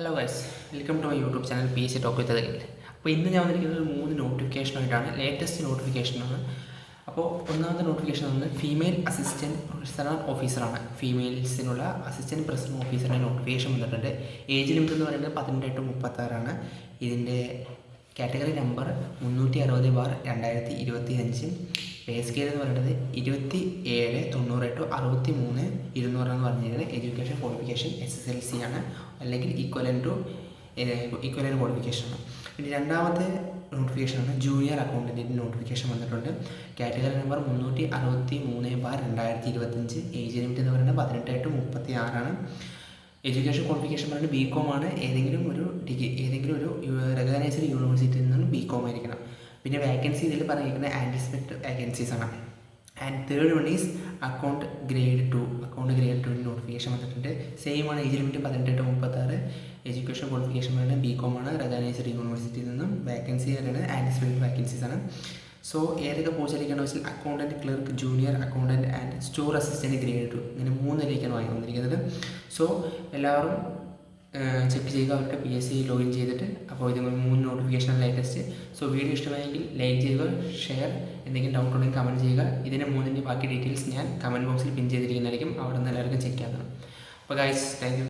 Hello guys, welcome to my YouTube channel P S C top with guide. അപ്പോൾ ഇന്ന് ഞാൻ വന്നിരിക്കുന്നത് 3 നോട്ടിഫിക്കേഷനായിട്ടാണ്. Latest നോട്ടിഫിക്കേഷനാണ്. അപ്പോൾ ഒന്നാമത്തെ നോട്ടിഫിക്കേഷൻ വന്നത് ഫീമെയിൽ അസിസ്റ്റൻറ്റ് പ്രൊഫഷണൽ ഓഫീസറാണ്. ഫീമെയിൽസിനുള്ള അസിസ്റ്റൻറ്റ് പ്രൊഫഷണൽ ഓഫീസറിൻ്റെ നോട്ടിഫിക്കേഷൻ വന്നിട്ടുണ്ട്. ഏജ് ലിമിറ്റ് എന്ന് പറയുന്നത് 18 to 36. ഇതിൻ്റെ കാറ്റഗറി നമ്പർ 360/2025. പേ സ്കെയിൽ എന്ന് പറയുന്നത് 27, 90 to 63, 200 എന്ന് പറഞ്ഞിരുന്നത്. എഡ്യൂക്കേഷൻ ക്വാളിഫിക്കേഷൻ SSLC ആണ്, അല്ലെങ്കിൽ ഈക്വലൻ്റ് ക്വാളിഫിക്കേഷനാണ്. പിന്നെ രണ്ടാമത്തെ നോട്ടിഫിക്കേഷനാണ് ജൂനിയർ അക്കൗണ്ടൻറ്റിൻ്റെ നോട്ടിഫിക്കേഷൻ വന്നിട്ടുണ്ട്. Category number 363/2025. ഏജ് ലിമിറ്റ് എന്ന് പറയുന്നത് 18 to 36. എഡ്യൂക്കേഷൻ ക്വാളിഫിക്കേഷൻ പറയുന്നത് BCom ആണ്. ഏതെങ്കിലും ഒരു റെക്കഗ്നൈസ്ഡ് യൂണിവേഴ്സിറ്റിയിൽ നിന്നും BCom ആയിരിക്കണം. പിന്നെ വേക്കൻസി ഇതിൽ പറഞ്ഞിരിക്കുന്നത് ആൻറ്റിസിപ്പേറ്റ് വേക്കൻസീസ് ആണ്. And third one is account grade 2 notification വന്നിട്ടുണ്ട്. സെയിം ആണ്. Age limit 18 to 36. Education qualification പറയുന്നത് BCom ആണ്. റെക്കഗ്നൈസ്ഡ് യൂണിവേഴ്സിറ്റിയിൽ നിന്നും വേക്കൻസി പറയുന്നത് ആൻറ്റിസിപ്പേറ്റ് വേക്കൻസീസ് ആണ്. സോ ഏതൊക്കെ പോസ്റ്റിലേക്കാണ് വെച്ചാൽ accountant, clerk, junior accountant and store assistant grade 2, ഇങ്ങനെ 3 വാങ്ങി വന്നിരിക്കുന്നത്. സോ എല്ലാവരും ചെക്ക് ചെയ്യുക അവരുടെ PSC ലോഗിൻ ചെയ്തിട്ട്. അപ്പോൾ ഇത് 3 നോട്ടിഫിക്കേഷൻ ലേറ്റസ്റ്റ്. സോ വീഡിയോ ഇഷ്ടമായെങ്കിൽ ലൈക്ക് ചെയ്യുക, ഷെയർ, എന്തെങ്കിലും ഡൗട്ട് ഉണ്ടെങ്കിൽ കമൻറ്റ് ചെയ്യുക. ഇതിൻ്റെ 3ൻ്റെ ബാക്കി ഡീറ്റെയിൽസ് ഞാൻ കമൻറ്റ് ബോക്സിൽ പിൻ ചെയ്തിരിക്കുന്നതായിരിക്കും. അവിടെ നിന്ന് എല്ലാവർക്കും ചെക്ക് ചെയ്യാവുന്നതാണ്. അപ്പോൾ ഗൈസ്, താങ്ക് യു.